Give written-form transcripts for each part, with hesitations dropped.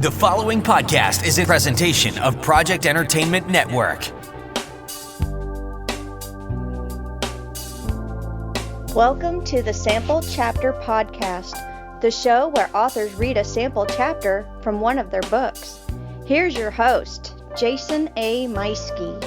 The following podcast is a presentation of Project Entertainment Network. Welcome to the Sample Chapter Podcast, the show where authors read a sample chapter from one of their books. Here's your host, Jason A. Meiske.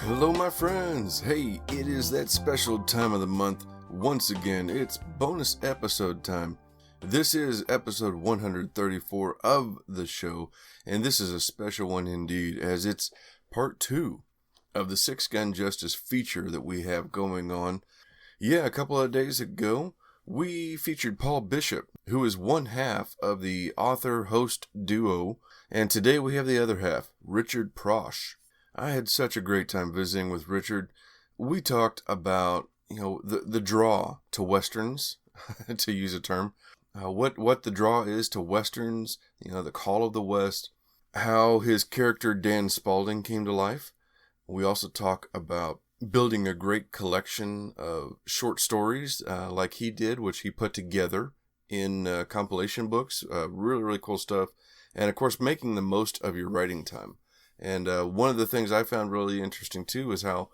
Hello, my friends. Hey, it is that special time of the month. Once again, it's bonus episode time. This is episode 134 of the show, and this is a special one indeed, as it's part 2 of the Six Gun Justice feature that we have going on. Yeah, a couple of days ago, we featured Paul Bishop, who is one half of the author-host duo, and today we have the other half, Richard Prosch. I had such a great time visiting with Richard. We talked about, the draw to Westerns, to use a term. What the draw is to Westerns, the call of the West, how his character Dan Spalding came to life. We also talk about building a great collection of short stories like he did, which he put together in compilation books. Really, really cool stuff. And of course, making the most of your writing time. And one of the things I found really interesting too is how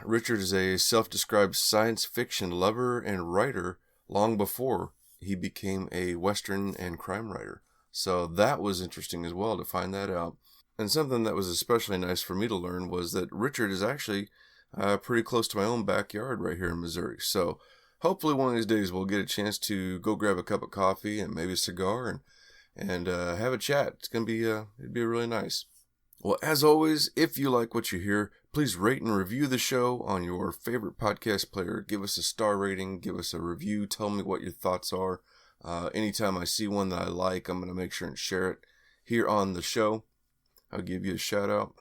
Richard is a self-described science fiction lover and writer long before he became a Western and crime writer. So that was interesting as well to find that out. And something that was especially nice for me to learn was that Richard is actually pretty close to my own backyard right here in Missouri. So hopefully one of these days we'll get a chance to go grab a cup of coffee and maybe a cigar and have a chat. It's going to be, it'd be really nice. Well, as always, if you like what you hear, please rate and review the show on your favorite podcast player. Give us a star rating, give us a review, tell me what your thoughts are. Anytime I see one that I like, I'm going to make sure and share it here on the show. I'll give you a shout out.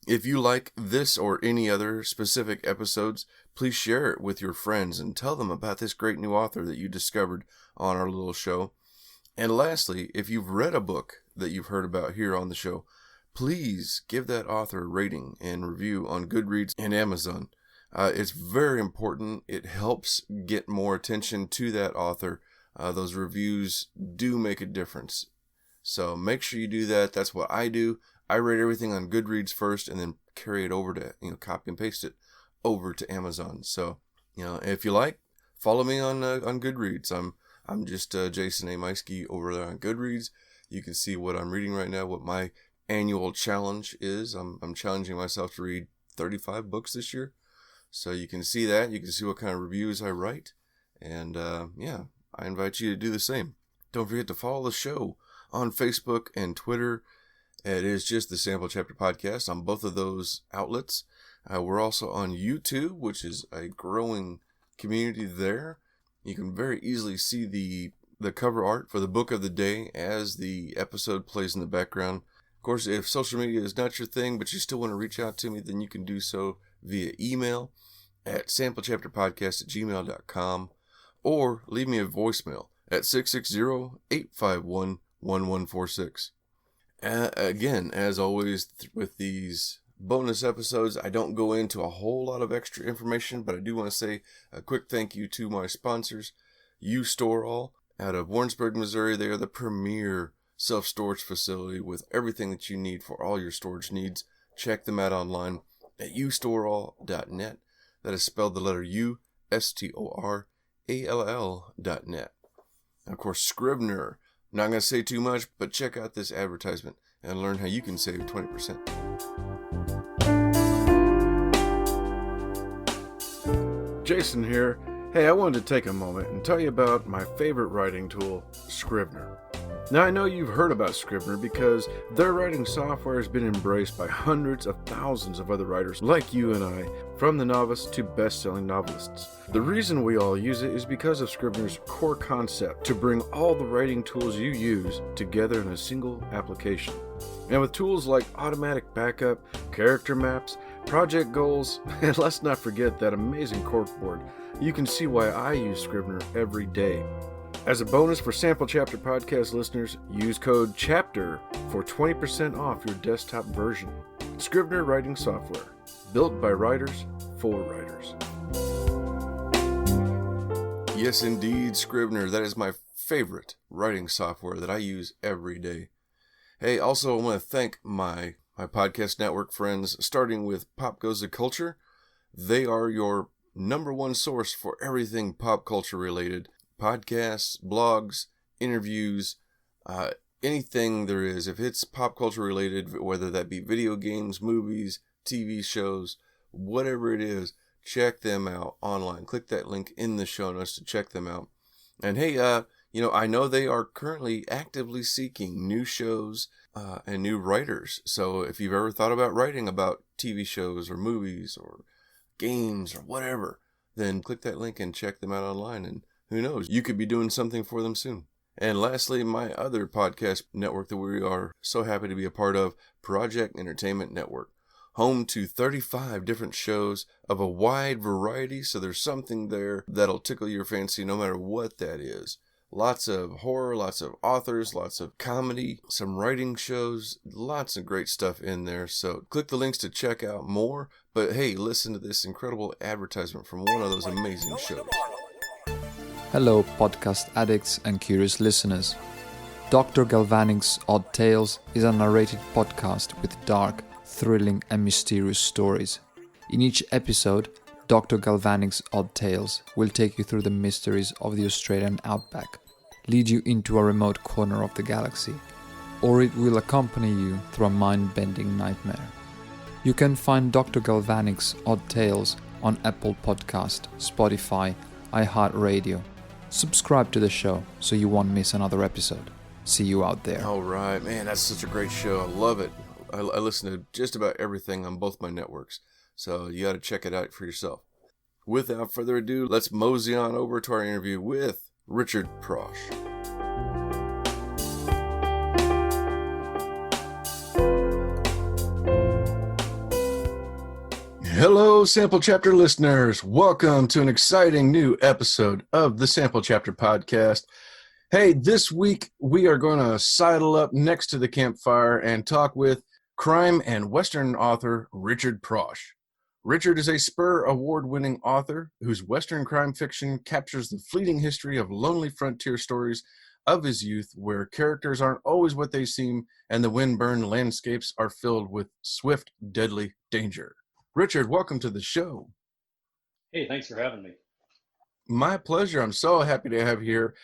If you like this or any other specific episodes, please share it with your friends and tell them about this great new author that you discovered on our little show. And lastly, if you've read a book that you've heard about here on the show, please give that author a rating and review on Goodreads and Amazon. It's very important. It helps get more attention to that author. Those reviews do make a difference. So make sure you do that. That's what I do. I rate everything on Goodreads first and then carry it over to, copy and paste it over to Amazon. So, if you like, follow me on Goodreads. I'm just Jason A. Meiske over there on Goodreads. You can see what I'm reading right now, what my annual challenge is. I'm challenging myself to read 35 books this year. So you can see that. You can see what kind of reviews I write. And I invite you to do the same. Don't forget to follow the show on Facebook and Twitter. It is just the Sample Chapter Podcast on both of those outlets. We're also on YouTube, which is a growing community there. You can very easily see the cover art for the book of the day as the episode plays in the background. Of course, if social media is not your thing, but you still want to reach out to me, then you can do so via email at samplechapterpodcast@gmail.com or leave me a voicemail at 660-851-1146. Again, as always, with these bonus episodes, I don't go into a whole lot of extra information, but I do want to say a quick thank you to my sponsors, U-Sto-All out of Warrensburg, Missouri. They are the premier self-storage facility with everything that you need for all your storage needs. Check them out online at U-Sto-All.net. That is spelled the letter U, STORALL.net. And of course, Scrivener. Not going to say too much, but check out this advertisement and learn how you can save 20%. Jason here. Hey, I wanted to take a moment and tell you about my favorite writing tool, Scrivener. Now, I know you've heard about Scrivener because their writing software has been embraced by hundreds of thousands of other writers like you and I, from the novice to best-selling novelists. The reason we all use it is because of Scrivener's core concept to bring all the writing tools you use together in a single application. And with tools like automatic backup, character maps, project goals, and let's not forget that amazing corkboard, you can see why I use Scrivener every day. As a bonus for Sample Chapter Podcast listeners, use code CHAPTER for 20% off your desktop version. Scrivener writing software, built by writers for writers. Yes, indeed, Scrivener. That is my favorite writing software that I use every day. Hey, also I want to thank my podcast network friends, starting with Pop Goes the Culture. They are your number one source for everything pop culture related. Podcasts, blogs, interviews, anything there is. If it's pop culture related, whether that be video games, movies, TV shows, whatever it is, check them out online. Click that link in the show notes to check them out. And hey, I know they are currently actively seeking new shows and new writers. So if you've ever thought about writing about TV shows or movies or games or whatever, then click that link and check them out online. And who knows, you could be doing something for them soon. And lastly, my other podcast network that we are so happy to be a part of, Project Entertainment Network. Home to 35 different shows of a wide variety, so there's something there that'll tickle your fancy no matter what that is. Lots of horror, lots of authors, lots of comedy, some writing shows, lots of great stuff in there. So click the links to check out more. But hey, listen to this incredible advertisement from one of those amazing shows. Hello, podcast addicts and curious listeners. Dr. Galvanic's Odd Tales is a narrated podcast with dark, thrilling and mysterious stories. In each episode, Dr. Galvanic's Odd Tales will take you through the mysteries of the Australian outback, lead you into a remote corner of the galaxy, or it will accompany you through a mind-bending nightmare. You can find Dr. Galvanic's Odd Tales on Apple Podcast, Spotify, iHeartRadio. Subscribe to the show so you won't miss another episode. See you out there. All right, man, that's such a great show. I love it. I listen to just about everything on both my networks, so you got to check it out for yourself. Without further ado, let's mosey on over to our interview with Richard Prosch. Hello, Sample Chapter listeners. Welcome to an exciting new episode of the Sample Chapter podcast. Hey, this week we are going to sidle up next to the campfire and talk with crime and Western author Richard Prosch. Richard is a Spur Award-Winning author whose Western crime fiction captures the fleeting history of lonely frontier stories of his youth, where characters aren't always what they seem and the wind-burned landscapes are filled with swift, deadly danger. Richard, welcome to the show. Hey, thanks for having me. My pleasure. I'm so happy to have you here.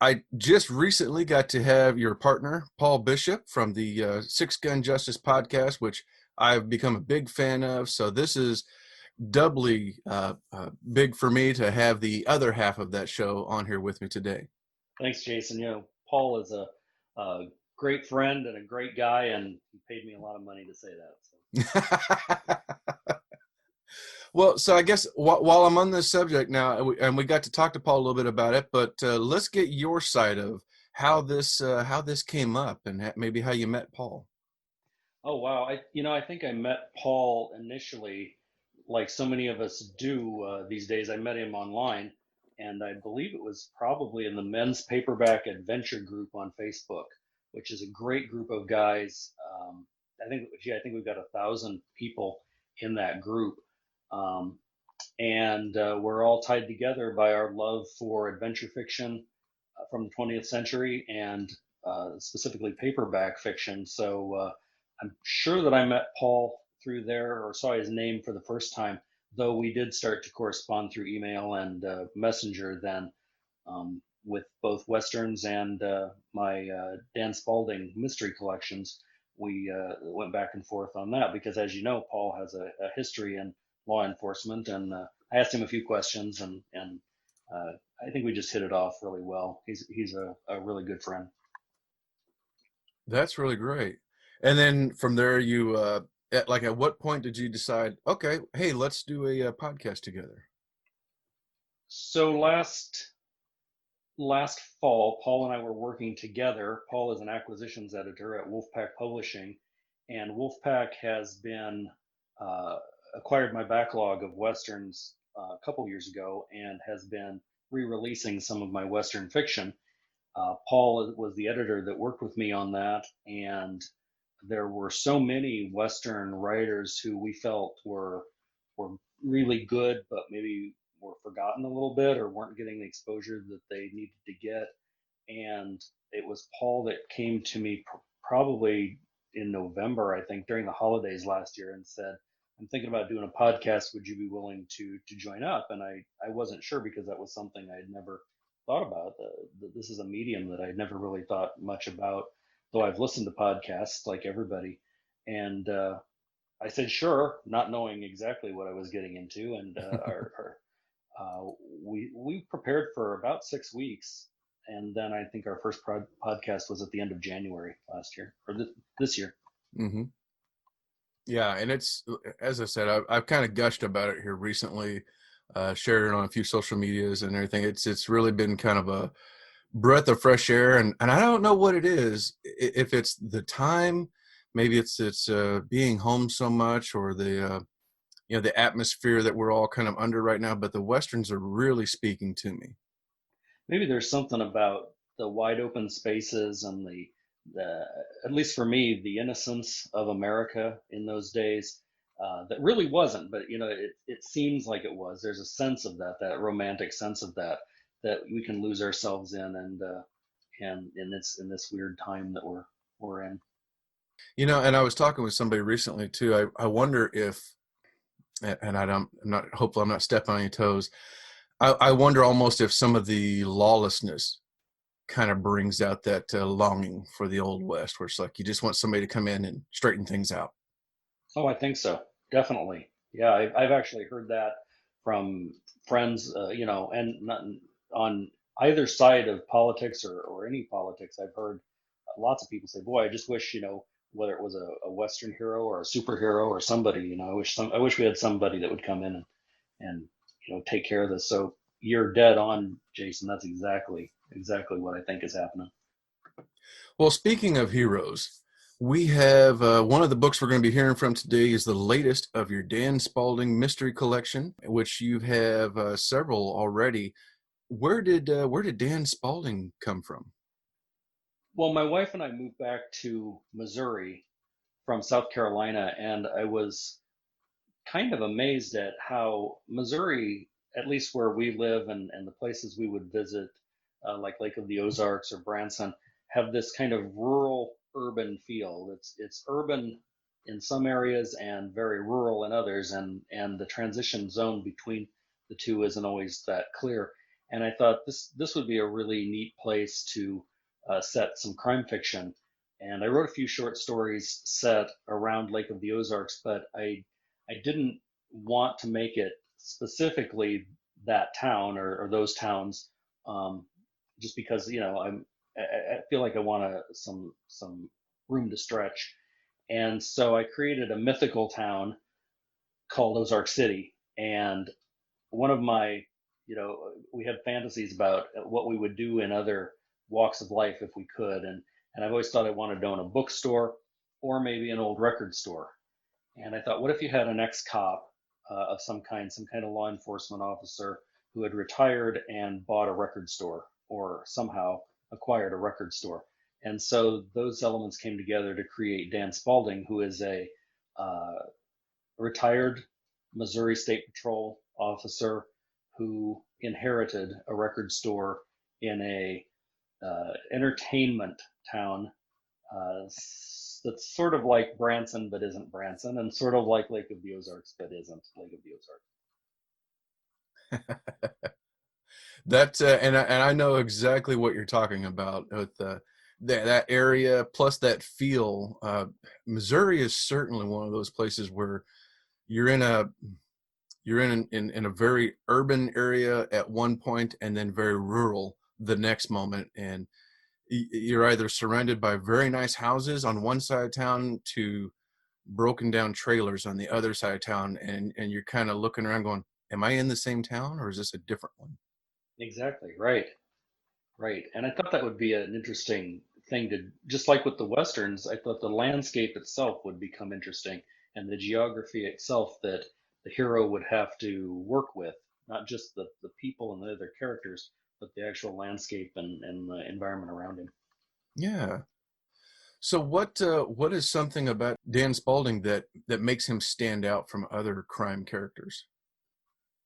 I just recently got to have your partner, Paul Bishop, from the Six Gun Justice podcast, which I've become a big fan of. So this is doubly big for me to have the other half of that show on here with me today. Thanks, Jason. Paul is a great friend and a great guy, and he paid me a lot of money to say that. So. Well, so I guess while I'm on this subject now, and we got to talk to Paul a little bit about it, but let's get your side of how this came up and maybe how you met Paul. Oh, wow. I think I met Paul initially, like so many of us do these days. I met him online, and I believe it was probably in the Men's Paperback Adventure group on Facebook, which is a great group of guys. I think we've got 1,000 people in that group. And we're all tied together by our love for adventure fiction from the 20th century and specifically paperback fiction. So I'm sure that I met Paul through there or saw his name for the first time, though we did start to correspond through email and Messenger then with both Westerns and my Dan Spalding mystery collections. We went back and forth on that because, as you know, Paul has a history in law enforcement, and I asked him a few questions, and I think we just hit it off really well. He's a really good friend. That's really great. And then from there, you at what point did you decide? Okay, hey, let's do a podcast together. So last fall, Paul and I were working together. Paul is an acquisitions editor at Wolfpack Publishing, and Wolfpack has been acquired my backlog of Westerns a couple years ago and has been re-releasing some of my Western fiction. Paul was the editor that worked with me on that, and there were so many Western writers who we felt were really good, but maybe were forgotten a little bit or weren't getting the exposure that they needed to get. and it was Paul that came to me probably in November, I think, during the holidays last year, and said, "I'm thinking about doing a podcast. Would you be willing to join up?" And I wasn't sure, because that was something I'd never thought about. This is a medium that I'd never really thought much about, though I've listened to podcasts like everybody. And I said sure, not knowing exactly what I was getting into. And we prepared for about 6 weeks, and then I think our first podcast was at the end of January last year, or this year. Mm-hmm. Yeah, and it's, as I said, I've kind of gushed about it here recently, shared it on a few social medias and everything. It's really been kind of a breath of fresh air, and I don't know what it is. If it's the time, maybe it's being home so much, or the the atmosphere that we're all kind of under right now. But the Westerns are really speaking to me. Maybe there's something about the wide open spaces and the at least for me, the innocence of America in those days, that really wasn't, but it seems like it was. There's a sense of that romantic sense of that we can lose ourselves in, and in this weird time that we're in. And I was talking with somebody recently too. I wonder if, and hopefully I'm not stepping on any toes. I wonder almost if some of the lawlessness kind of brings out that longing for the Old West, where it's like you just want somebody to come in and straighten things out. Oh, I think so. Definitely. Yeah, I've actually heard that from friends, and not on either side of politics or any politics. I've heard lots of people say, "Boy, I just wish, whether it was a Western hero or a superhero or somebody, I wish we had somebody that would come in and take care of this." So you're dead on, Jason. That's exactly what I think is happening. Well, speaking of heroes, we have one of the books we're going to be hearing from today is the latest of your Dan Spalding mystery collection, which you have several already. Where did Dan Spalding come from? Well, my wife and I moved back to Missouri from South Carolina, and I was kind of amazed at how Missouri, at least where we live and the places we would visit, like Lake of the Ozarks or Branson, have this kind of rural urban feel. It's urban in some areas and very rural in others, and the transition zone between the two isn't always that clear. And I thought this would be a really neat place to set some crime fiction. And I wrote a few short stories set around Lake of the Ozarks, but I didn't want to make it specifically that town or those towns, just because I feel like I want some room to stretch, and so I created a mythical town called Ozark City. And one of my, we had fantasies about what we would do in other walks of life if we could, and I've always thought I wanted to own a bookstore or maybe an old record store. And I thought, what if you had an ex-cop of some kind of law enforcement officer who had retired and bought a record store, or somehow acquired a record store? And so those elements came together to create Dan Spalding, who is a retired Missouri State Patrol officer who inherited a record store in a entertainment town that's sort of like Branson but isn't Branson, and sort of like Lake of the Ozarks but isn't Lake of the Ozarks. That and I know exactly what you're talking about with that area, plus that feel. Missouri is certainly one of those places where you're in a very urban area at one point, and then very rural the next moment, and you're either surrounded by very nice houses on one side of town to broken down trailers on the other side of town, and you're kind of looking around going, am I in the same town or is this a different one? Exactly, right. And I thought that would be an interesting thing to, just like with the Westerns, I thought the landscape itself would become interesting, and the geography itself that the hero would have to work with, not just the people and the other characters, but the actual landscape and the environment around him. Yeah. So what is something about Dan Spalding that makes him stand out from other crime characters?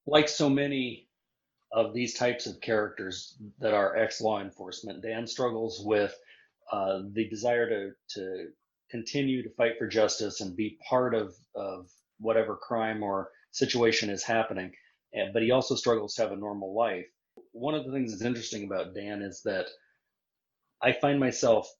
Like so many these types of characters that are ex-law enforcement. Dan struggles with the desire to continue to fight for justice and be part of whatever crime or situation is happening, but he also struggles to have a normal life. One of the things that's interesting about Dan is that I find myself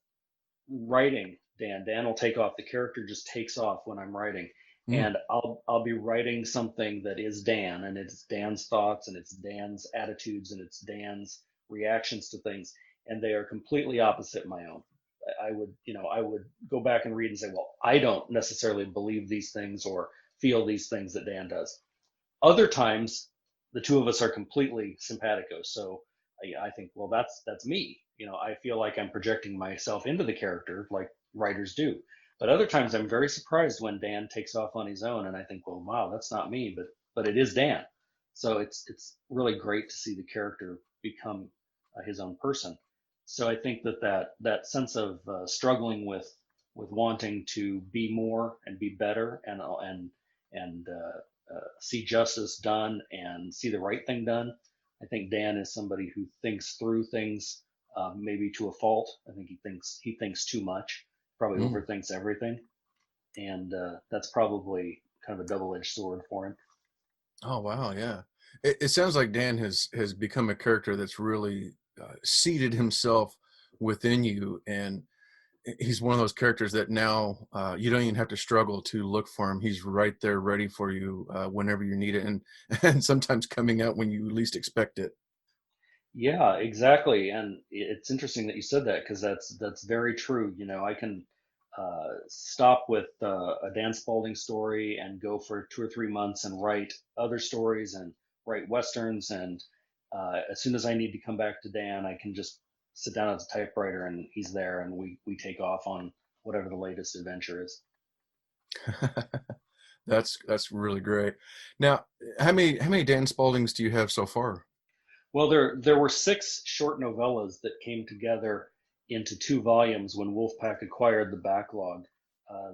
writing Dan. Dan will take off. The character just takes off when I'm writing, and I'll be writing something that is Dan, and it's Dan's thoughts, and it's Dan's attitudes, and it's Dan's reactions to things, and they are completely opposite my own. I would go back and read and say, well, I don't necessarily believe these things or feel these things that Dan does. Other times, the two of us are completely simpatico. So I think, well, that's me. I feel like I'm projecting myself into the character like writers do. But other times I'm very surprised when Dan takes off on his own, and I think, well, wow, that's not me, but it is Dan. So it's really great to see the character become his own person. So I think that sense of struggling with wanting to be more and be better and see justice done and see the right thing done. I think Dan is somebody who thinks through things, maybe to a fault. I think he thinks too much, probably overthinks everything, and that's probably kind of a double-edged sword for him. Oh wow, yeah. It sounds like Dan has become a character that's really seated himself within you, and he's one of those characters that now you don't even have to struggle to look for him. He's right there, ready for you whenever you need it, and sometimes coming out when you least expect it. Yeah, exactly. And it's interesting that you said that because that's very true. I can stop with a Dan Spalding story and go for 2 or 3 months and write other stories and write westerns. And as soon as I need to come back to Dan, I can just sit down at the typewriter and he's there, and we take off on whatever the latest adventure is. That's really great. Now, how many Dan Spaldings do you have so far? Well, there were 6 short novellas that came together into 2 volumes when Wolfpack acquired the backlog. Uh,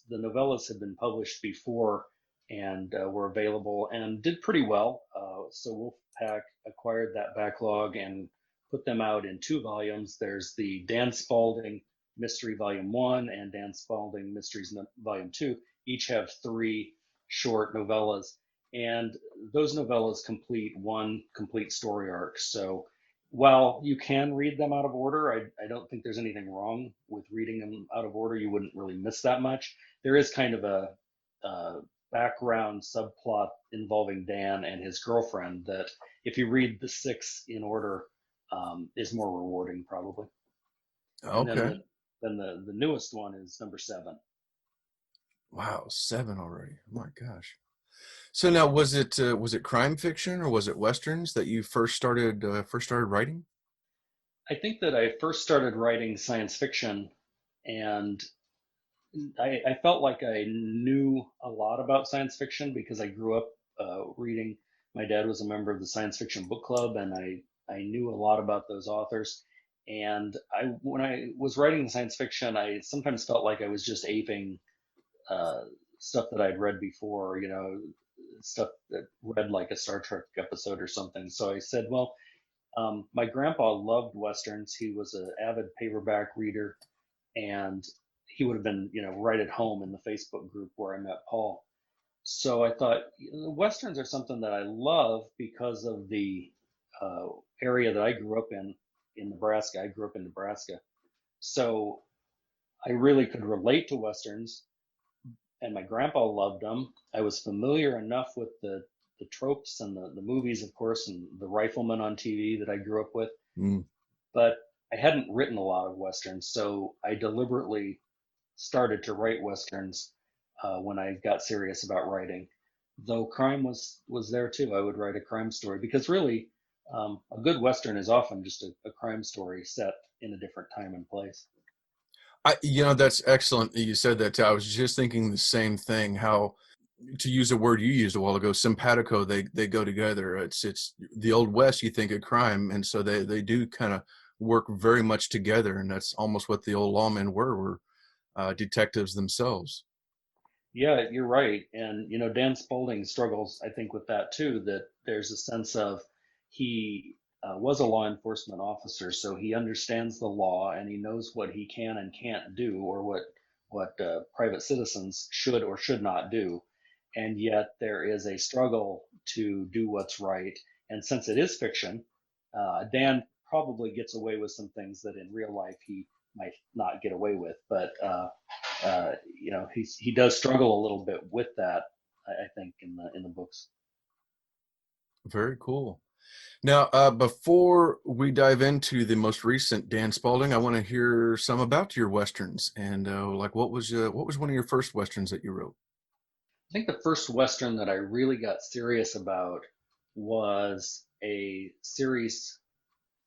the novellas had been published before and were available and did pretty well. So Wolfpack acquired that backlog and put them out in 2 volumes. There's the Dan Spalding Mystery Volume 1 and Dan Spalding Mysteries Volume 2. Each have 3 short novellas. And those novellas complete one complete story arc. So while you can read them out of order, I don't think there's anything wrong with reading them out of order. You wouldn't really miss that much. There is kind of a background subplot involving Dan and his girlfriend that, if you read the 6 in order, is more rewarding probably. And Okay. then the newest one is number 7. Wow, 7 already. Oh my gosh. So now, was it crime fiction or was it westerns that you first started writing? I think that I first started writing science fiction, and I felt like I knew a lot about science fiction because I grew up reading. My dad was a member of the science fiction book club, and I knew a lot about those authors. And when I was writing the science fiction, I sometimes felt like I was just aping uh, stuff that I'd read before, stuff that read like a Star Trek episode or something. So I said, well, my grandpa loved Westerns. He was an avid paperback reader, and he would have been, right at home in the Facebook group where I met Paul. So I thought, Westerns are something that I love because of the uh, area that I grew up in Nebraska. I grew up in Nebraska. So I really could relate to Westerns, and my grandpa loved them. I was familiar enough with the tropes and the movies, of course, and the rifleman on TV that I grew up with, Mm. but I hadn't written a lot of Westerns. So I deliberately started to write Westerns when I got serious about writing. Though crime was there too. I would write a crime story because really, a good Western is often just a crime story set in a different time and place. That's excellent that you said that. I was just thinking the same thing. How, to use a word you used a while ago, simpatico. They go together. It's the old West. You think of crime, and so they do kind of work very much together, and that's almost what the old lawmen were detectives themselves. Yeah, you're right. And Dan Spalding struggles, I think, with that too, that there's a sense of he was a law enforcement officer, so he understands the law and he knows what he can and can't do, or what private citizens should or should not do. And yet there is a struggle to do what's right. And since it is fiction, Dan probably gets away with some things that in real life he might not get away with. But he does struggle a little bit with that, I think, in the books. Very cool. Now, before we dive into the most recent Dan Spalding, I want to hear some about your westerns and like what was one of your first westerns that you wrote? I think the first Western that I really got serious about was a series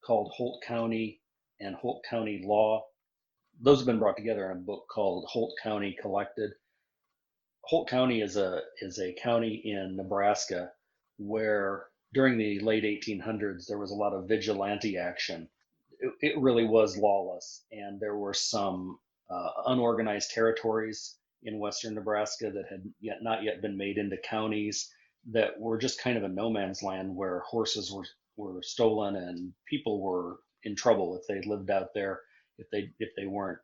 called Holt County and Holt County Law. Those have been brought together in a book called Holt County Collected. Holt County is a county in Nebraska where during the late 1800s there was a lot of vigilante action. It really was lawless, and there were some unorganized territories in western Nebraska that had not yet been made into counties, that were just kind of a no man's land where horses were stolen and people were in trouble if they lived out there, if they weren't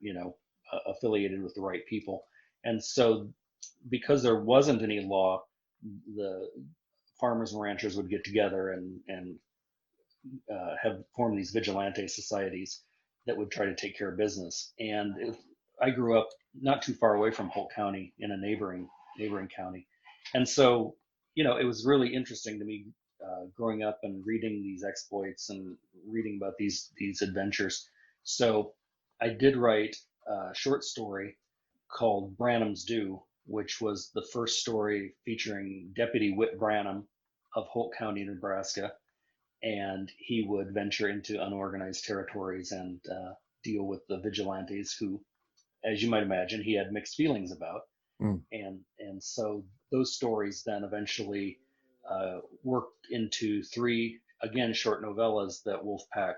affiliated with the right people. And so because there wasn't any law, the farmers and ranchers would get together and have formed these vigilante societies that would try to take care of business. And I grew up not too far away from Holt County in a neighboring county, and so it was really interesting to me growing up and reading these exploits and reading about these adventures. So I did write a short story called Branham's Due, which was the first story featuring Deputy Whit Branham of Holt County, Nebraska, and he would venture into unorganized territories and deal with the vigilantes who, as you might imagine, he had mixed feelings about. And so those stories then eventually worked into 3, again, short novellas that Wolfpack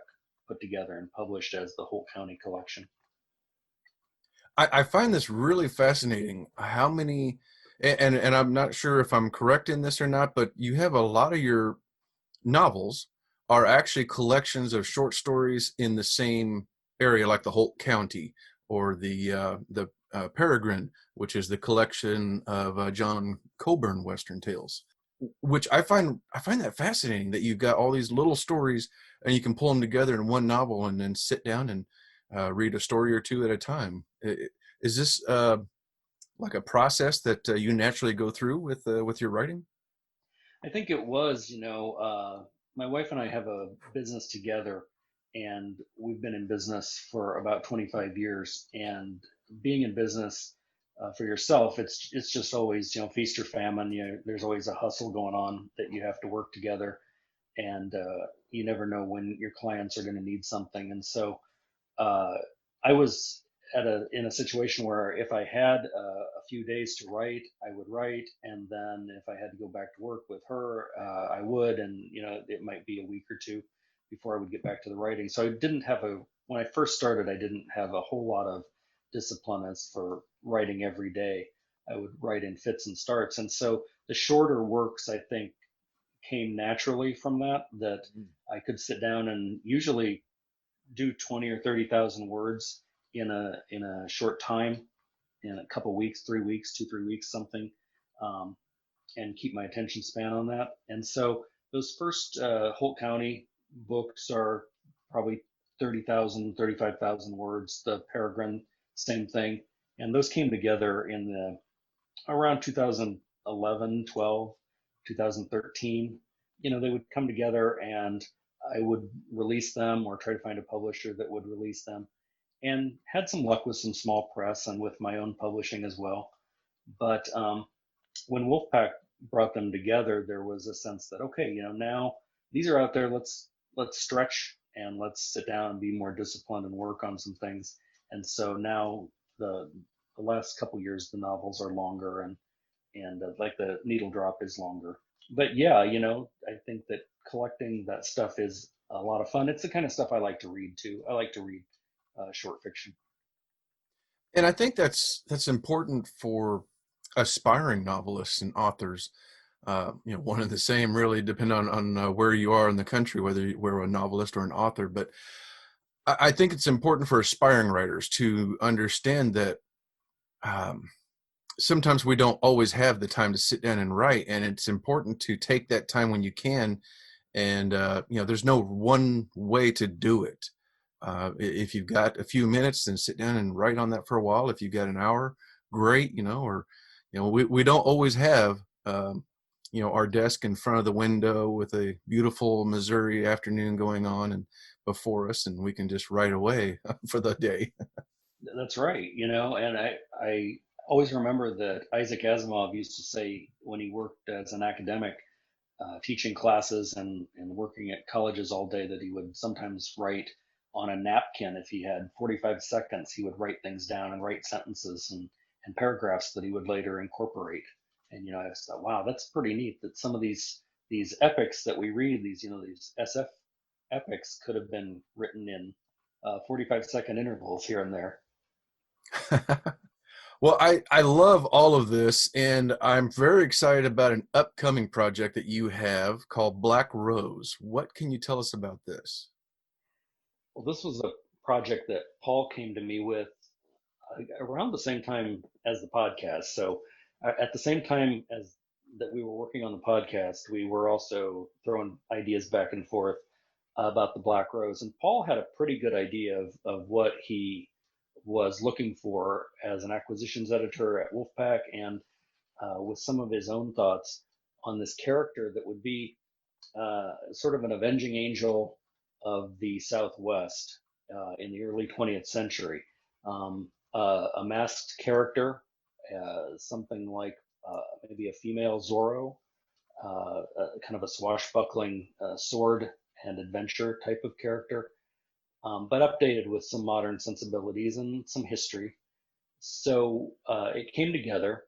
put together and published as the Holt County Collection. I find this really fascinating. How many, and I'm not sure if I'm correct in this or not, but you have a lot of your novels are actually collections of short stories in the same area, like the Holt County or the Peregrine, which is the collection of John Coburn Western tales. Which I find that fascinating, that you've got all these little stories and you can pull them together in one novel and then sit down and read a story or two at a time. Is this like a process that you naturally go through with your writing? I think it was. My wife and I have a business together, and we've been in business for about 25 years. And being in business for yourself, it's just always, feast or famine. There's always a hustle going on that you have to work together, and you never know when your clients are going to need something. And so I was in a situation where if I had a few days to write, I would write, and then if I had to go back to work with her, I would, and it might be a week or two before I would get back to the writing. So I didn't have when I first started, I didn't have a whole lot of discipline as for writing every day. I would write in fits and starts, and so the shorter works, I think, came naturally from that I could sit down and usually do 20 or 30,000 words in a short time, in a couple weeks, 3 weeks, 2-3 weeks, something, and keep my attention span on that. And so those first Holt County books are probably 30,000, 35,000 words. The Peregrine, same thing. And those came together in around 2011, 12, 2013. They would come together and I would release them or try to find a publisher that would release them, and had some luck with some small press and with my own publishing as well. But when Wolfpack brought them together, there was a sense that, okay, now these are out there, let's stretch and let's sit down and be more disciplined and work on some things. And so now the last couple years, the novels are longer and like the needle drop is longer. But yeah, I think that collecting that stuff is a lot of fun. It's the kind of stuff I like to read too. I like to read short fiction. And I think that's important for aspiring novelists and authors. one and the same, really, depending on where you are in the country, whether you're a novelist or an author. But I think it's important for aspiring writers to understand that sometimes we don't always have the time to sit down and write, and it's important to take that time when you can. And there's no one way to do it. If you've got a few minutes, then sit down and write on that for a while. If you've got an hour, great. We don't always have our desk in front of the window with a beautiful Missouri afternoon going on and before us, and we can just write away for the day. That's right. And I always remember that Isaac Asimov used to say when he worked as an academic, teaching classes and working at colleges all day, that he would sometimes write on a napkin. If he had 45 seconds, he would write things down and write sentences and paragraphs that he would later incorporate. And I thought, wow, that's pretty neat that some of these epics that we read, these SF epics, could have been written in 45-second intervals here and there. Well, I love all of this, and I'm very excited about an upcoming project that you have called Black Rose. What can you tell us about this? Well, this was a project that Paul came to me with around the same time as the podcast. So at the same time as that we were working on the podcast, we were also throwing ideas back and forth about the Black Rose. And Paul had a pretty good idea of what he was looking for as an acquisitions editor at Wolfpack, and with some of his own thoughts on this character that would be sort of an avenging angel of the Southwest in the early 20th century. A masked character, something like maybe a female Zorro, kind of a swashbuckling sword and adventure type of character, but updated with some modern sensibilities and some history. So it came together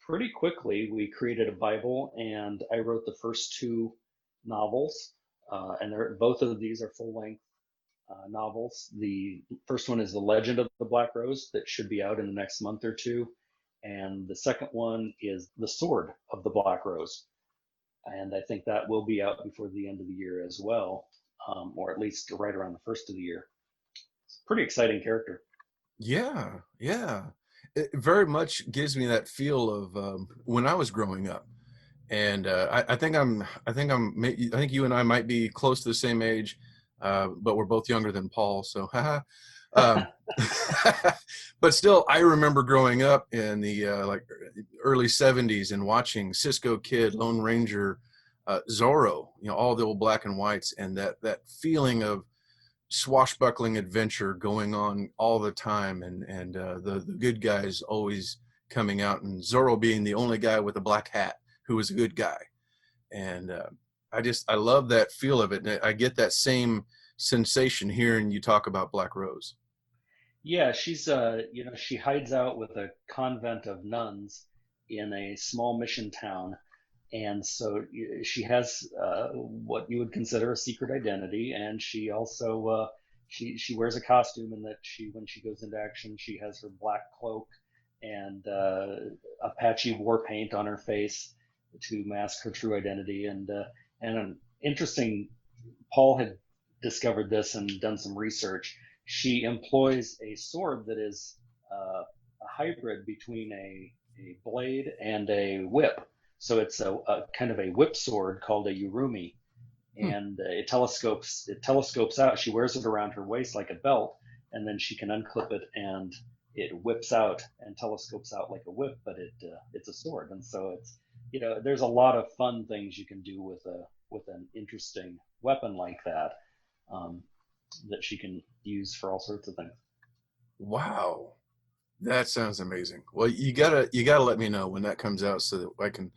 pretty quickly. We created a Bible, and I wrote the first two novels, and both of these are full-length novels. The first one is The Legend of the Black Rose, that should be out in the next month or two, and the second one is The Sword of the Black Rose, and I think that will be out before the end of the year as well, or at least right around the first of the year. It's a pretty exciting character. Yeah. It very much gives me that feel of when I was growing up, and I think you and I might be close to the same age, but we're both younger than Paul. So, but still, I remember growing up in the early '70s and watching Cisco Kid, Lone Ranger, Zorro, all the old black and whites, and that feeling of swashbuckling adventure going on all the time, and the good guys always coming out, and Zorro being the only guy with a black hat who was a good guy. And I love that feel of it. And I get that same sensation hearing you talk about Black Rose. Yeah, she's she hides out with a convent of nuns in a small mission town, and so she has what you would consider a secret identity, and she also she wears a costume, and that when she goes into action, she has her black cloak and Apache war paint on her face to mask her true identity. And an interesting, Paul had discovered this and done some research. She employs a sword that is a hybrid between a blade and a whip. So it's a kind of a whip sword called a Urumi, and it telescopes out. She wears it around her waist like a belt, and then she can unclip it, and it whips out and telescopes out like a whip, but it's a sword. And so it's there's a lot of fun things you can do with an interesting weapon like that, that she can use for all sorts of things. Wow, that sounds amazing. Well, you gotta let me know when that comes out so that I can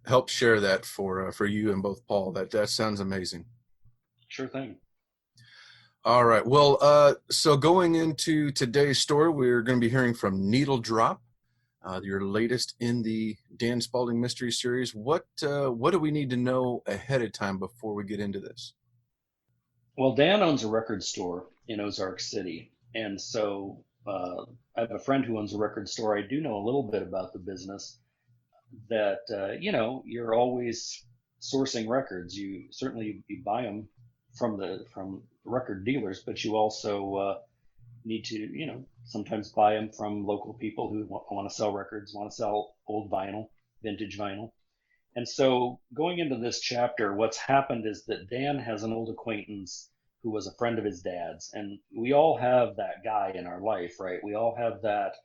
help share that for you and both Paul. That sounds amazing. Sure thing. All right. Well, so going into today's story, we're going to be hearing from Needle Drop, your latest in the Dan Spalding mystery series. What do we need to know ahead of time before we get into this? Well, Dan owns a record store in Ozark City, and so I have a friend who owns a record store. I do know a little bit about the business. that, you're always sourcing records. You certainly you buy them from record dealers, but you also need to, sometimes buy them from local people who want to sell records, want to sell old vinyl, vintage vinyl. And so going into this chapter, what's happened is that Dan has an old acquaintance who was a friend of his dad's. And we all have that guy in our life, right? We all have that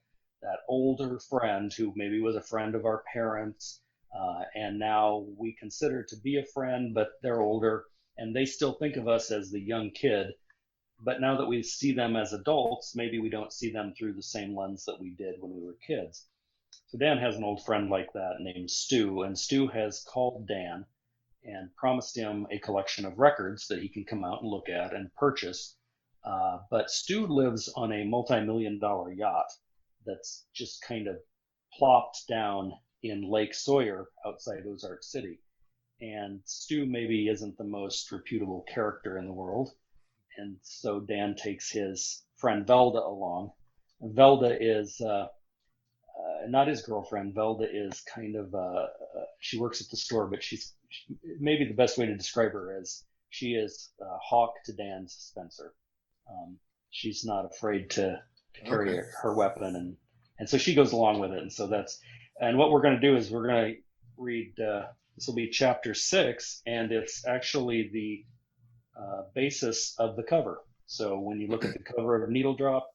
older friend who maybe was a friend of our parents, and now we consider to be a friend, but they're older and they still think of us as the young kid. But now that we see them as adults, maybe we don't see them through the same lens that we did when we were kids. So Dan has an old friend like that named Stu, and Stu has called Dan and promised him a collection of records that he can come out and look at and purchase. But Stu lives on a multi-million-dollar yacht that's just kind of plopped down in Lake Sawyer outside Ozark City. And Stu maybe isn't the most reputable character in the world. And so Dan takes his friend Velda along. And Velda is not his girlfriend. Velda is kind of, she works at the store, but maybe the best way to describe her is she is Hawk to Dan's Spencer. She's not afraid to carry her weapon, and so she goes along with it. And so and what we're going to do is we're going to read, this will be chapter 6, and it's actually the basis of the cover. So when you look at the cover of Needle Drop,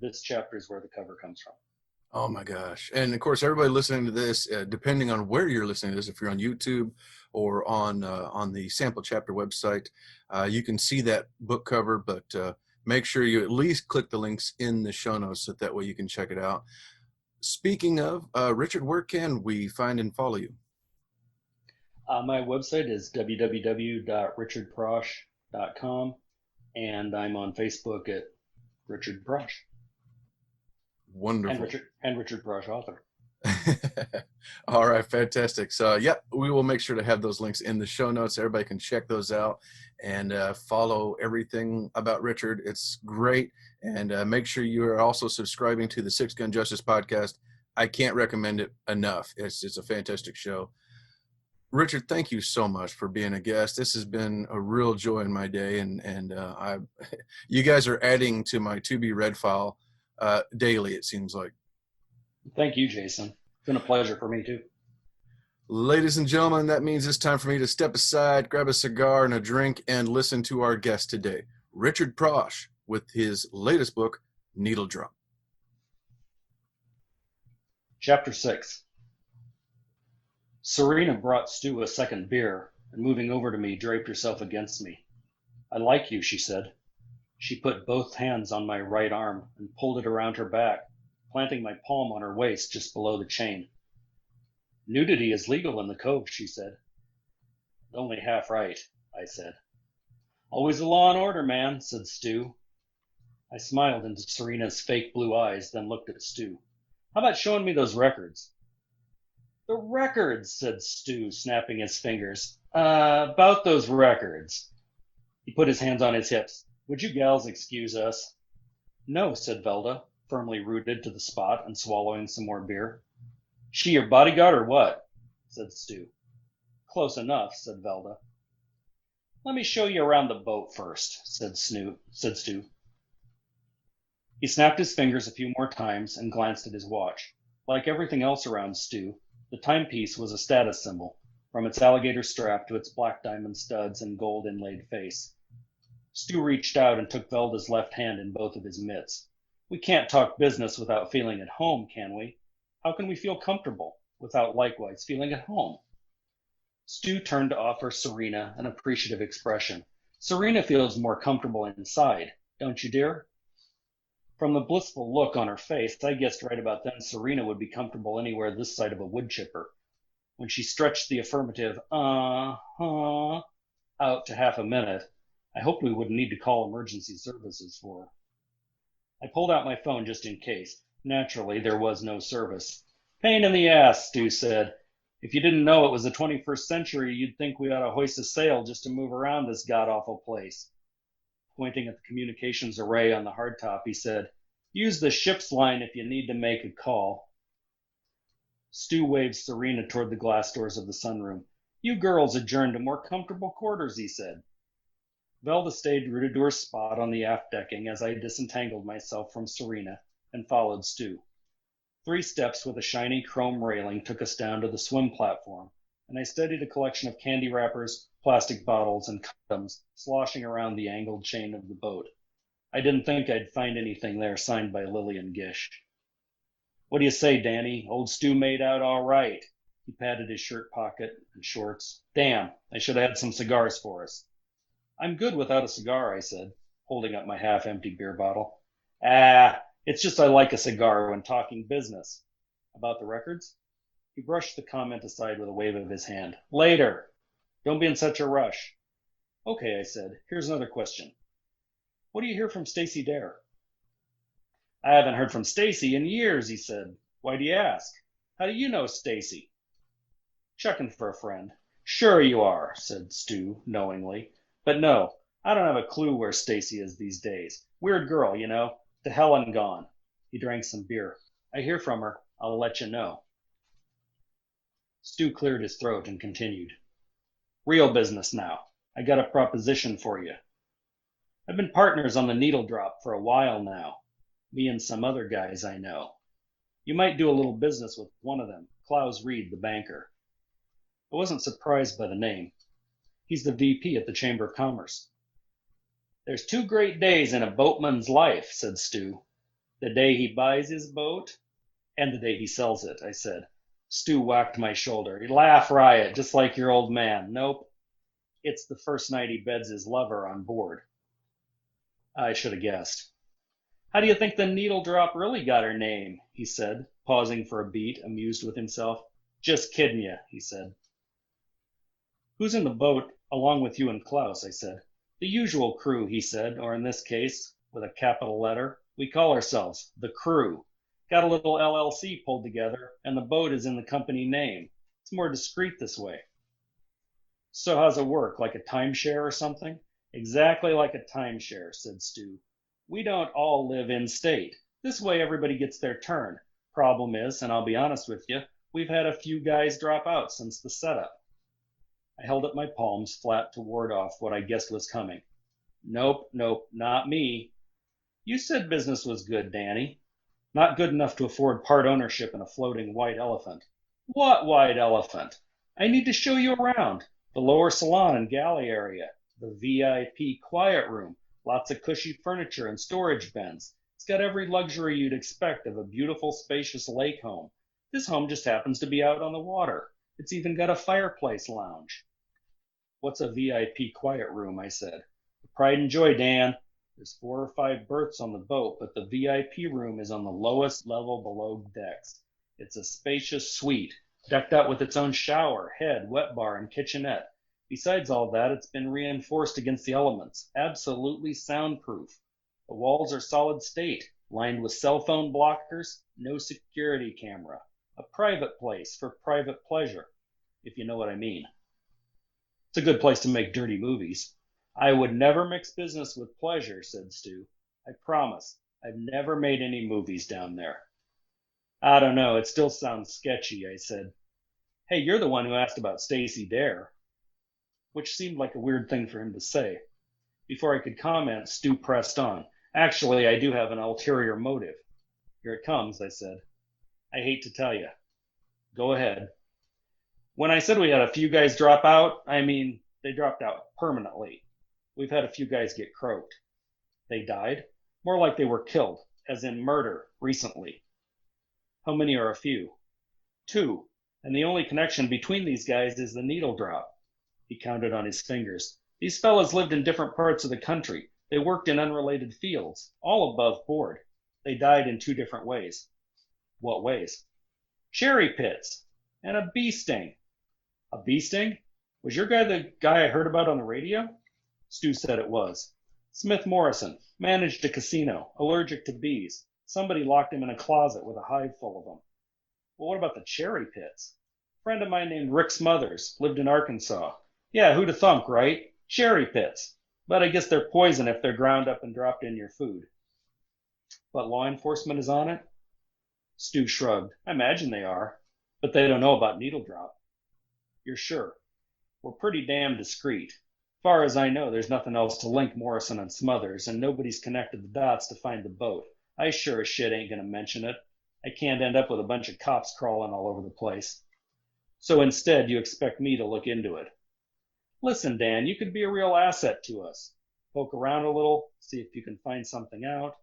this chapter is where the cover comes from. Oh my gosh. And of course, everybody listening to this, depending on where you're listening to this, if you're on YouTube or on the sample chapter website, you can see that book cover, but make sure you at least click the links in the show notes so that way you can check it out. Speaking of, Richard, where can we find and follow you? My website is www.richardprosch.com, and I'm on Facebook at Richard Prosch. Wonderful. And Richard Prosch, author. All right, fantastic. So, yep, we will make sure to have those links in the show notes. Everybody can check those out and follow everything about Richard. It's great. And make sure you are also subscribing to the Six Gun Justice podcast. I can't recommend it enough. It's a fantastic show. Richard, thank you so much for being a guest. This has been a real joy in my day, and you guys are adding to my to be read file daily, it seems like. Thank you, Jason. It's been a pleasure for me too. Ladies and gentlemen, that means it's time for me to step aside, grab a cigar and a drink, and listen to our guest today, Richard Prosch, with his latest book, Needle Drop. Chapter 6. Serena brought Stu a second beer, and moving over to me, draped herself against me. "I like you," she said. She put both hands on my right arm and pulled it around her back, planting my palm on her waist just below the chain. "Nudity is legal in the Cove," she said. "Only half right," I said. "Always a law and order, man," said Stu. I smiled into Serena's fake blue eyes, then looked at Stu. "How about showing me those records?" "The records," said Stu, snapping his fingers. About those records." He put his hands on his hips. "Would you gals excuse us?" "No," said Velda, firmly rooted to the spot and swallowing some more beer. "She your bodyguard or what?" said Stu. "Close enough," said Velda. "Let me show you around the boat first," said Stu. He snapped his fingers a few more times and glanced at his watch. Like everything else around Stu, the timepiece was a status symbol, from its alligator strap to its black diamond studs and gold inlaid face. Stu reached out and took Velda's left hand in both of his mitts. "We can't talk business without feeling at home, can we? How can we feel comfortable without likewise feeling at home?" Stu turned to offer Serena an appreciative expression. "Serena feels more comfortable inside, don't you, dear?" From the blissful look on her face, I guessed right about then Serena would be comfortable anywhere this side of a wood chipper. When she stretched the affirmative, out to half a minute, I hoped we wouldn't need to call emergency services for her. I pulled out my phone just in case. Naturally, there was no service. "Pain in the ass," Stu said. "If you didn't know it was the 21st century, you'd think we ought to hoist a sail just to move around this god-awful place." Pointing at the communications array on the hardtop, he said, "Use the ship's line if you need to make a call." Stu waved Serena toward the glass doors of the sunroom. You girls adjourn to more comfortable quarters, he said. Velda stayed rooted to her spot on the aft decking as I disentangled myself from Serena and followed Stu. 3 steps with a shiny chrome railing took us down to the swim platform, and I studied a collection of candy wrappers, plastic bottles, and condoms sloshing around the angled chain of the boat. I didn't think I'd find anything there signed by Lillian Gish. What do you say, Danny? Old Stu made out all right. He patted his shirt pocket and shorts. Damn, I should have had some cigars for us. I'm good without a cigar, I said, holding up my half-empty beer bottle. It's just I like a cigar when talking business. About the records? He brushed the comment aside with a wave of his hand. Later. Don't be in such a rush. Okay, I said. Here's another question. What do you hear from Stacy Dare? I haven't heard from Stacy in years, he said. Why do you ask? How do you know Stacy? Checking for a friend. Sure you are, said Stu knowingly. But no, I don't have a clue where Stacy is these days. Weird girl, you know. To hell and gone. He drank some beer. I hear from her. I'll let you know. Stu cleared his throat and continued. Real business now. I got a proposition for you. I've been partners on the needle drop for a while now. Me and some other guys I know. You might do a little business with one of them, Klaus Reed, the banker. I wasn't surprised by the name. He's the VP at the Chamber of Commerce. There's 2 great days in a boatman's life, said Stu. The day he buys his boat and the day he sells it, I said. Stu whacked my shoulder. He laughed riot, just like your old man. Nope. It's the first night he beds his lover on board. I should have guessed. How do you think the needle drop really got her name? He said, pausing for a beat, amused with himself. Just kidding you, he said. Who's in the boat along with you and Klaus? I said. The usual crew, he said, or in this case, with a capital letter, we call ourselves the Crew. Got a little LLC pulled together, and the boat is in the company name. It's more discreet this way. So how's it work, like a timeshare or something? Exactly like a timeshare, said Stu. We don't all live in state. This way everybody gets their turn. Problem is, and I'll be honest with you, we've had a few guys drop out since the setup. I held up my palms flat to ward off what I guessed was coming. Nope, not me. You said business was good, Danny. Not good enough to afford part ownership in a floating white elephant. What white elephant? I need to show you around. The lower salon and galley area. The VIP quiet room. Lots of cushy furniture and storage bins. It's got every luxury you'd expect of a beautiful, spacious lake home. This home just happens to be out on the water. It's even got a fireplace lounge. What's a VIP quiet room? I said. Pride and joy, Dan. There's 4 or 5 berths on the boat, but the VIP room is on the lowest level below decks. It's a spacious suite, decked out with its own shower, head, wet bar, and kitchenette. Besides all that, it's been reinforced against the elements, absolutely soundproof. The walls are solid state, lined with cell phone blockers, no security camera. A private place for private pleasure, if you know what I mean. It's a good place to make dirty movies. I would never mix business with pleasure, said Stu. I promise. I've never made any movies down there. I don't know. It still sounds sketchy, I said. Hey, you're the one who asked about Stacy Dare. Which seemed like a weird thing for him to say. Before I could comment, Stu pressed on. Actually, I do have an ulterior motive. Here it comes, I said. I hate to tell you. Go ahead. When I said we had a few guys drop out, I mean they dropped out permanently. We've had a few guys get croaked. They died? More like they were killed, as in murder, recently. How many are a few? 2, and the only connection between these guys is the needle drop. He counted on his fingers. These fellas lived in different parts of the country. They worked in unrelated fields, all above board. They died in 2 different ways. What ways? Cherry pits and a bee sting. A bee sting? Was your guy the guy I heard about on the radio? Stu said it was. Smith Morrison, managed a casino, allergic to bees. Somebody locked him in a closet with a hive full of them. Well, what about the cherry pits? A friend of mine named Rick Smothers lived in Arkansas. Yeah, who'd have thunk, right? Cherry pits. But I guess they're poison if they're ground up and dropped in your food. But law enforcement is on it? Stu shrugged. I imagine they are. But they don't know about needle drop. You're sure? We're pretty damn discreet. Far as I know, there's nothing else to link Morrison and Smothers, and nobody's connected the dots to find the boat. I sure as shit ain't gonna mention it. I can't end up with a bunch of cops crawling all over the place. So instead, you expect me to look into it. Listen, Dan, you could be a real asset to us. Poke around a little, see if you can find something out.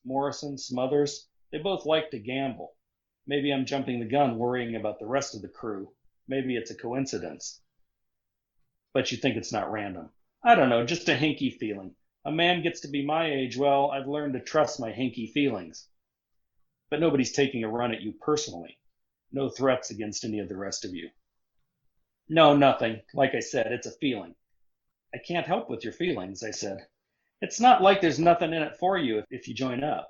Morrison, Smothers, they both like to gamble. Maybe I'm jumping the gun worrying about the rest of the crew. Maybe it's a coincidence. But you think it's not random. I don't know, just a hinky feeling. A man gets to be my age, well, I've learned to trust my hinky feelings. But nobody's taking a run at you personally. No threats against any of the rest of you. No, nothing. Like I said, it's a feeling. I can't help with your feelings, I said. It's not like there's nothing in it for you if you join up.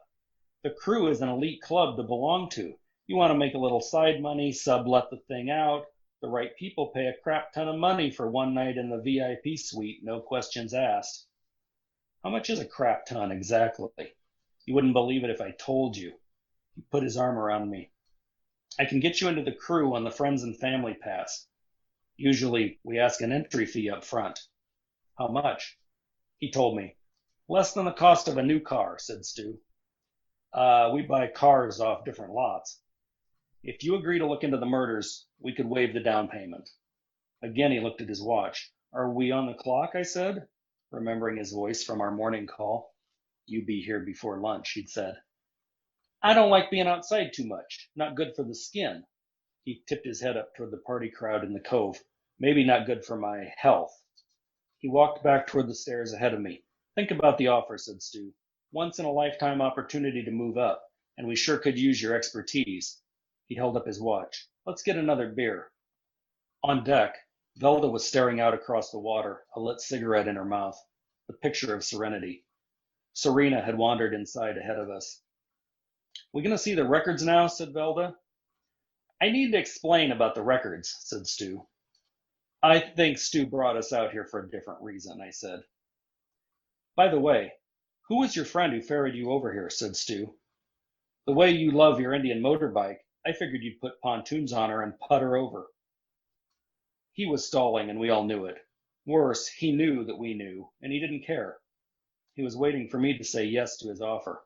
The crew is an elite club to belong to. You want to make a little side money, sublet the thing out. The right people pay a crap ton of money for one night in the VIP suite, no questions asked. How much is a crap ton exactly? You wouldn't believe it if I told you. He put his arm around me. I can get you into the crew on the friends and family pass. Usually we ask an entry fee up front. How much? He told me. Less than the cost of a new car, said Stu. We buy cars off different lots. If you agree to look into the murders, we could waive the down payment. Again, he looked at his watch. Are we on the clock? I said, remembering his voice from our morning call. You be here before lunch, he'd said. I don't like being outside too much. Not good for the skin. He tipped his head up toward the party crowd in the cove. Maybe not good for my health. He walked back toward the stairs ahead of me. Think about the offer, said Stu. Once in a lifetime opportunity to move up, and we sure could use your expertise. He held up his watch. Let's get another beer. On deck, Velda was staring out across the water, a lit cigarette in her mouth, the picture of serenity. Serena had wandered inside ahead of us. We gonna see the records now? Said Velda. I need to explain about the records, said Stu. I think Stu brought us out here for a different reason, I said. By the way, who was your friend who ferried you over here? Said Stu. The way you love your Indian motorbike, I figured you'd put pontoons on her and putt her over. He was stalling, and we all knew it. Worse, he knew that we knew, and he didn't care. He was waiting for me to say yes to his offer.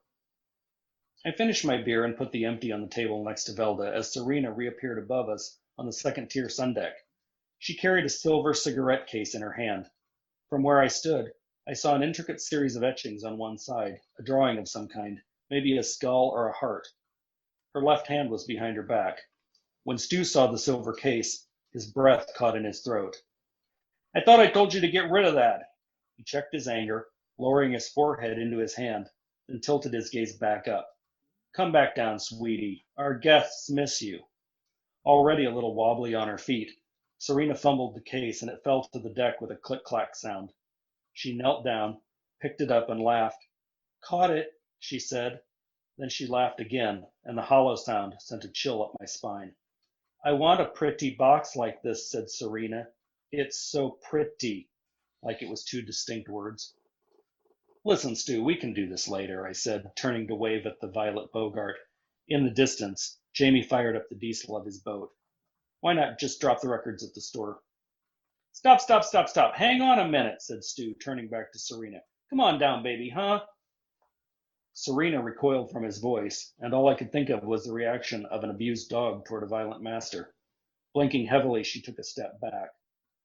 I finished my beer and put the empty on the table next to Velda as Serena reappeared above us on the second-tier sundeck. She carried a silver cigarette case in her hand. From where I stood, I saw an intricate series of etchings on one side, a drawing of some kind, maybe a skull or a heart. Her left hand was behind her back. When Stu saw the silver case, his breath caught in his throat. I thought I told you to get rid of that. He checked his anger, lowering his forehead into his hand, then tilted his gaze back up. Come back down, sweetie. Our guests miss you. Already a little wobbly on her feet, Serena fumbled the case and it fell to the deck with a click-clack sound. She knelt down, picked it up and laughed. Caught it, she said. Then she laughed again, and the hollow sound sent a chill up my spine. I want a pretty box like this, said Serena. It's so pretty, like it was two distinct words. Listen, Stu, we can do this later, I said, turning to wave at the Violet Bogart. In the distance, Jamie fired up the diesel of his boat. Why not just drop the records at the store? Stop. Hang on a minute, said Stu, turning back to Serena. Come on down, baby, huh? Serena recoiled from his voice, and all I could think of was the reaction of an abused dog toward a violent master. Blinking heavily, she took a step back.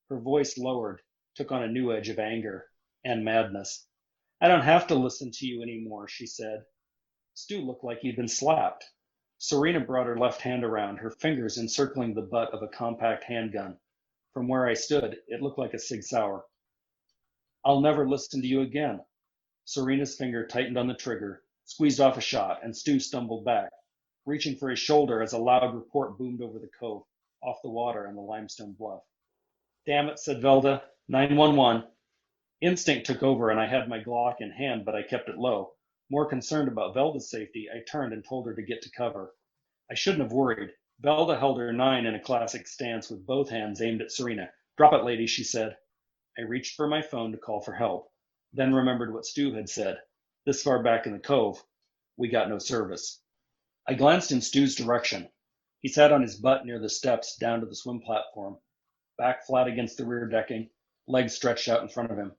Her voice lowered, took on a new edge of anger and madness. I don't have to listen to you anymore, she said. Stu looked like he'd been slapped. Serena brought her left hand around, her fingers encircling the butt of a compact handgun. From where I stood, it looked like a Sig Sauer. I'll never listen to you again. Serena's finger tightened on the trigger, squeezed off a shot, and Stu stumbled back, reaching for his shoulder as a loud report boomed over the cove, off the water and the limestone bluff. Damn it, said Velda. 911. Instinct took over and I had my Glock in hand, but I kept it low. More concerned about Velda's safety, I turned and told her to get to cover. I shouldn't have worried. Velda held her 9 in a classic stance with both hands aimed at Serena. Drop it, lady, she said. I reached for my phone to call for help, then remembered what Stu had said. This far back in the cove, we got no service. I glanced in Stu's direction. He sat on his butt near the steps down to the swim platform, back flat against the rear decking, legs stretched out in front of him.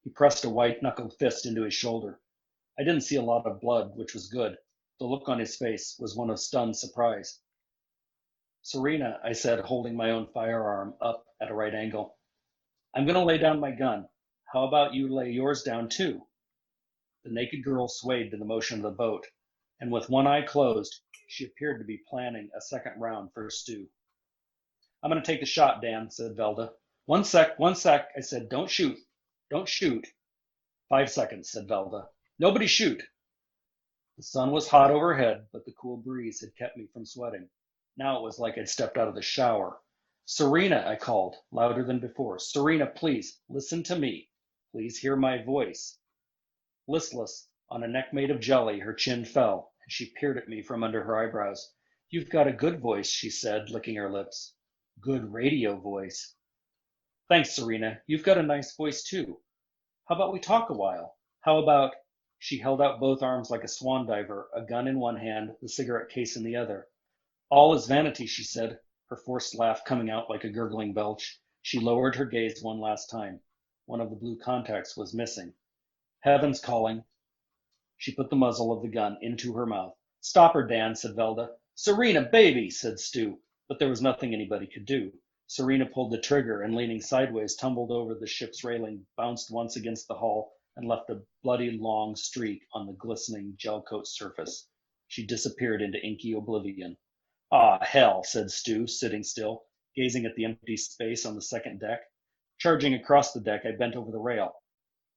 He pressed a white-knuckled fist into his shoulder. I didn't see a lot of blood, which was good. The look on his face was one of stunned surprise. "Serena," I said, holding my own firearm up at a right angle. "I'm going to lay down my gun. How about you lay yours down too?" The naked girl swayed to the motion of the boat, and with one eye closed, she appeared to be planning a second round for Stu. "I'm going to take the shot, Dan," said Velda. One sec, I said. Don't shoot. Don't shoot." 5 seconds, said Velda. "Nobody shoot." The sun was hot overhead, but the cool breeze had kept me from sweating. Now it was like I'd stepped out of the shower. "Serena," I called, louder than before. "Serena, please, listen to me. Please hear my voice." Listless, on a neck made of jelly, her chin fell, and she peered at me from under her eyebrows. "You've got a good voice," she said, licking her lips. "Good radio voice." "Thanks, Serena. You've got a nice voice, too. How about we talk a while? How about—" She held out both arms like a swan diver, a gun in one hand, the cigarette case in the other. "All is vanity," she said, her forced laugh coming out like a gurgling belch. She lowered her gaze one last time. One of the blue contacts was missing. "Heaven's calling." She put the muzzle of the gun into her mouth. "Stop her, Dan," said Velda. "Serena, baby," said Stu, but there was nothing anybody could do. Serena pulled the trigger and, leaning sideways, tumbled over the ship's railing, bounced once against the hull, and left a bloody long streak on the glistening gel coat surface. She disappeared into inky oblivion. "Ah, hell," said Stu, sitting still, gazing at the empty space on the second deck. Charging across the deck, I bent over the rail.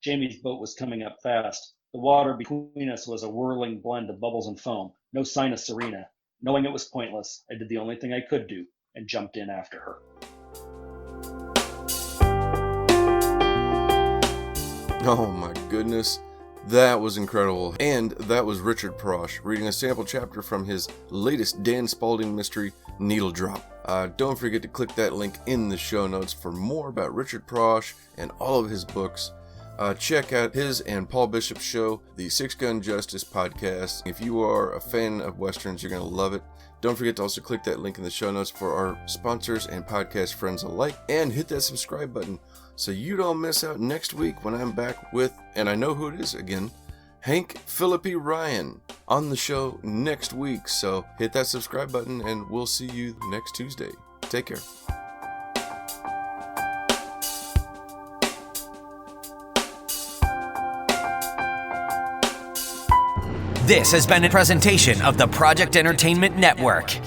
Jamie's boat was coming up fast. The water between us was a whirling blend of bubbles and foam. No sign of Serena. Knowing it was pointless, I did the only thing I could do and jumped in after her. Oh my goodness, that was incredible. And that was Richard Prosch reading a sample chapter from his latest Dan Spalding mystery, Needle Drop. Don't forget to click that link in the show notes for more about Richard Prosch and all of his books. Check out his and Paul Bishop's show, the Six Gun Justice podcast. If you are a fan of Westerns, you're going to love it. Don't forget to also click that link in the show notes for our sponsors and podcast friends alike, and hit that subscribe button so you don't miss out next week when I'm back with, and I know who it is again, Hank Philippi Ryan on the show next week. So hit that subscribe button and we'll see you next Tuesday. Take care. This has been a presentation of the Project Entertainment Network.